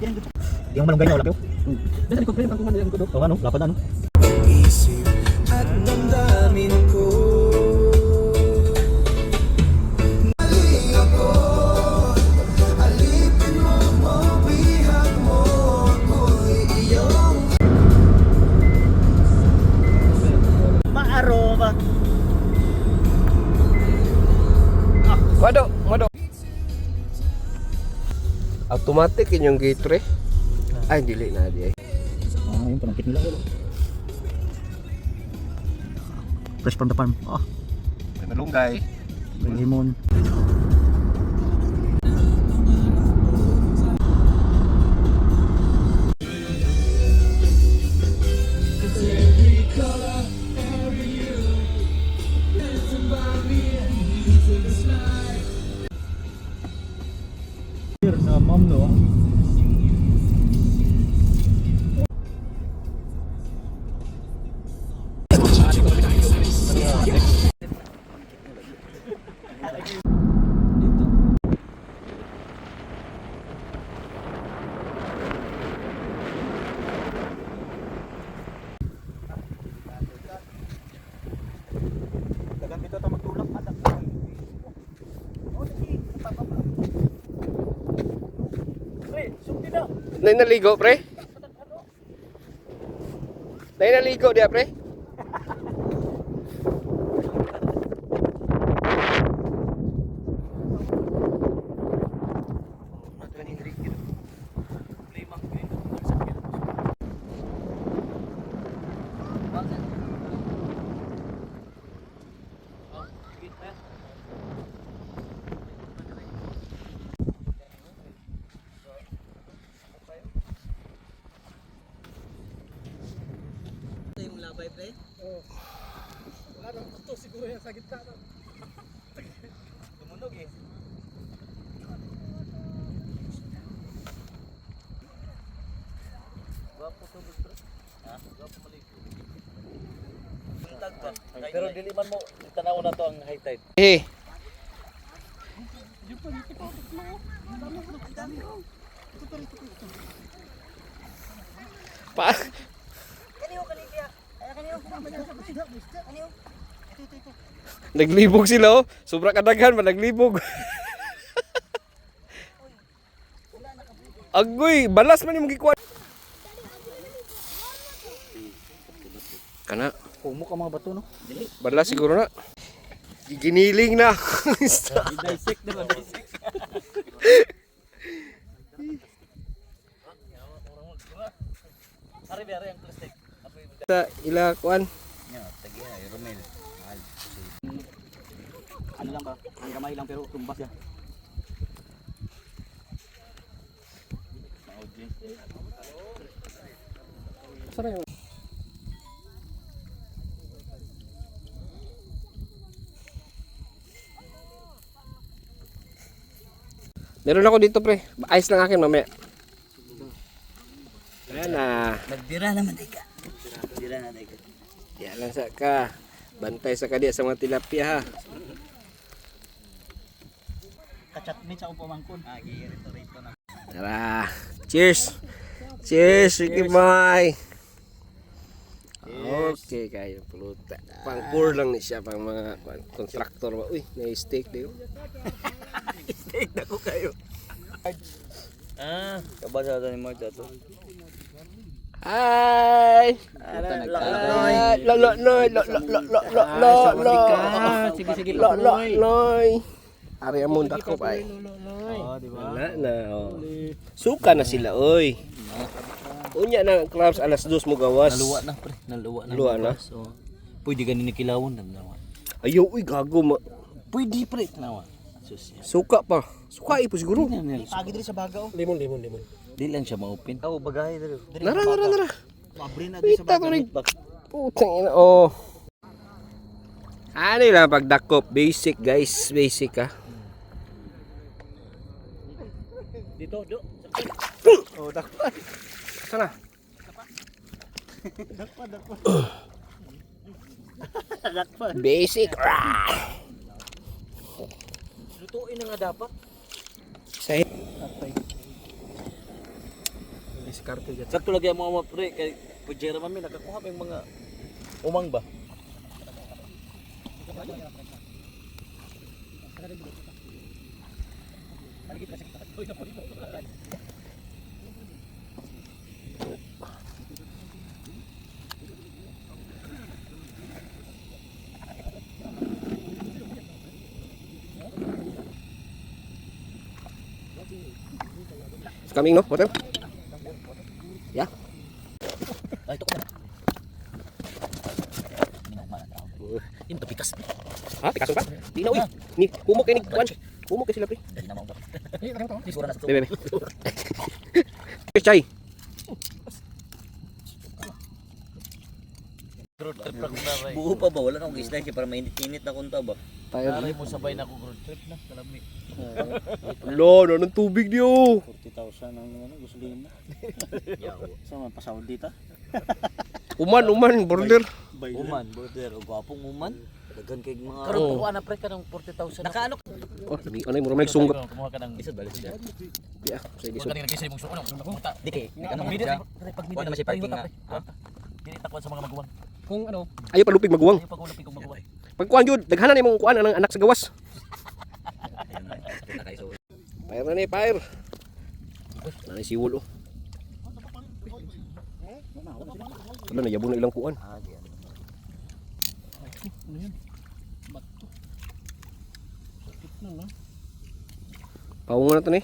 Di ang malunggay na wala kayo. Dahil ko print ang kuman ko do. Oh ano, lapad ano. Isip at damdamin ko. Maaroma. Mado. Automatic yun yung gate re. Ay, dili na di ay. Yung panangkit nila ulo. Fresh from the farm. May malunggay. May limon. Sa mom no. Nay naligo pre? Nay naligo dia pre? Wala nang ito siguro yan sa gitna. Tumunog eh. Gwapo to bro. Ha? Gwapo maligo. Pero dili man mo tanaw na to ang high tide. Eh. Pa. Naglibog sila oh. Sobra kadaghan man naglibog. Agoy, balas man yung gikuha. Kana, Kumo ka mga bato no. balas siguro na. Giniling na. Dissect na ba dissect? Ari bere ang plastic. Sa ila kuan. Nya, tagi ay Romel. Ano lang ba? Ang kamay lang pero tumbas ya. Sarap yun. Meron ako dito pre. Ayos lang akin mamaya. Ayan na. Nagbira naman di ka. Nagbira na di ka. Yan lang sa ka. Bantay sa kadiya sa mga tilapia ha. Kachatmate sa upo mangkon. Rito na. Tara. Cheers. Cheers, Ricky Boy. Okay kayo pulutan. Pang-pour lang ni siya pang mga kontraktor ba. Uy, na-steak dayo. Steak na ko kayo. Kabasa ni mo to. Hi. Loy. Ari amon dako bay. Oh, di ba? Wala na. Suka na sila oy. Unya na clubs alas 2 mo gawas. Naluwa na pre, naluwa na. So, pwede ganin ni kilawon nawa. Ayaw uy gago ma. Pwede pre nawa. Suka pa. Suka ipo siguro. Pagi diri sa bagaw. Limon. Di lang siya ma-open. Oh, bagahe diri. Nara. Mabre na diri sa bagaw. Putang ina oh. Ano lang pagdakop, basic guys, basic ha. Dito, do. Oh, dakpan. Sana. Dakpan. Basic. Lutuin na nga dapat. Say. diskarte dyan. Sakto lagi ang mga pre kay Pujera mami nakakuha pa yung mga umang ba. It's coming, no? Water? Yeah. Ay to. Ini to pikas. Ha? Picasso pa? Di na, uy. Ni, humok kayo ni Kwan. Humok kayo sila, pre. Dali na mo to. Ni sura na sa to. Bebe, bebe. Chay. Buo pa ba? Wala na akong isla siya para mainit-init na kunta ba? Tayo. mo sabay na ako road trip na. Kalami. Lo, no, ng tubig niyo. 40,000 ang ano, gasolina. Sama pa Saudi ta. Uman, border. Uman, border. O gwapong uman. Dagan kay mga... Karon, kuha na pre ka ng 40,000. Nakaano? Oh, sabi, ano yung murang sunggot. Kumuha ka ng... Isod balik siya. Yeah, sige, so. Huwag ka nagkisay mong suko. Di kay. Ano siya? Huwag naman siya parking nga. Dili takwan sa mga maguwang. Kung ano, Ayaw palupig maguwang. Ayaw pag-ulapin kong maguwang. Pagkuhan yun, daghanan na yung kuhan ng anak sa gawas. Fire na ni, fire. Nanay siwol, oh. Wala, nayabon na ilang kuhan. Pawong na ito ni.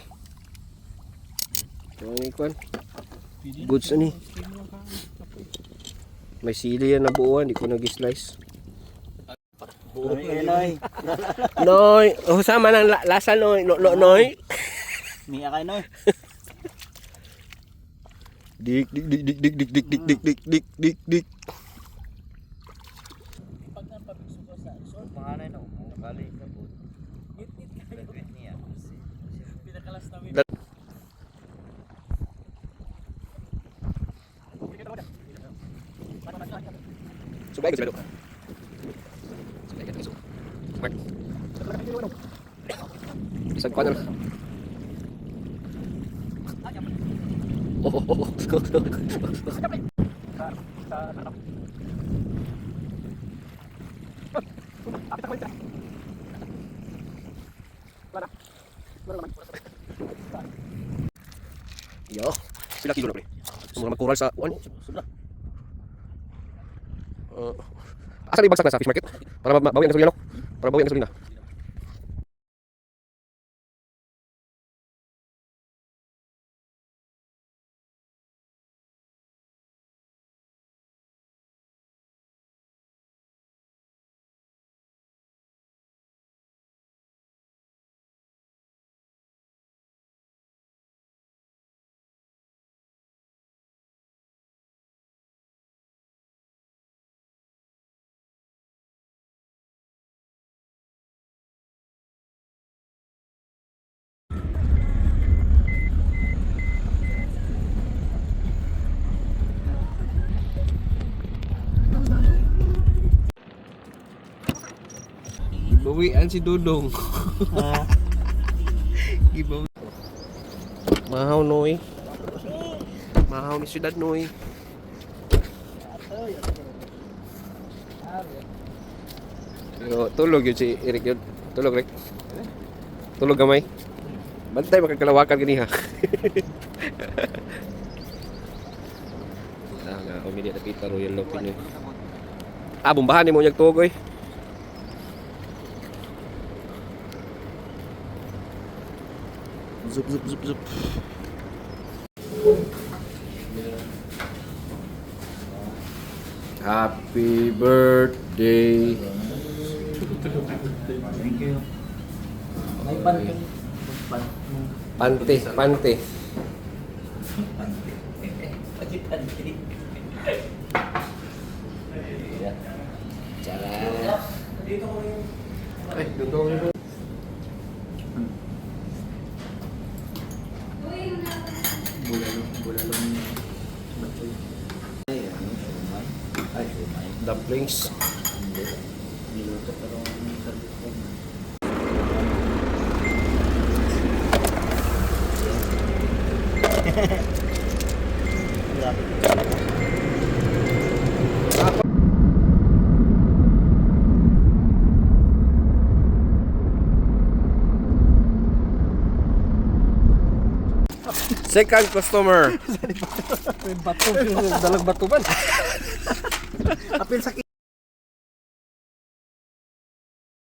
Ito ang kuhan. Goods na ni. May sili yan na buuan, di ko nag-slice. Noy, oh sama ng lasa noy, noy. Miya kay noy. Dik. Panganay no, nakali ka po. Niya. Pinakalas namin. Subay ka sila. Mark. Isang kuha na lang. Oh. Yo, sila kilo na pre. Mga magkural sa kuan. Asa di bagsak na sa fish market? Para bawi ang gasolina, no? Para bawi ang gasolina. Bawian si Dudong. Gibawi. Mahaw noy. Mahaw ni siyudad noy. Pero tulog yun si Eric yun. Tulog Rick. Tulog gamay. Bantay makakalawakan gani ha. Nga pamilya na kita Royal Lopin yun. Bombahan ni mo niyag tugoy. Zup. Happy birthday. Thank you. May Pante. Ay, dudong. Dumplings. Second customer. Bato, dalag bato man. Apil sa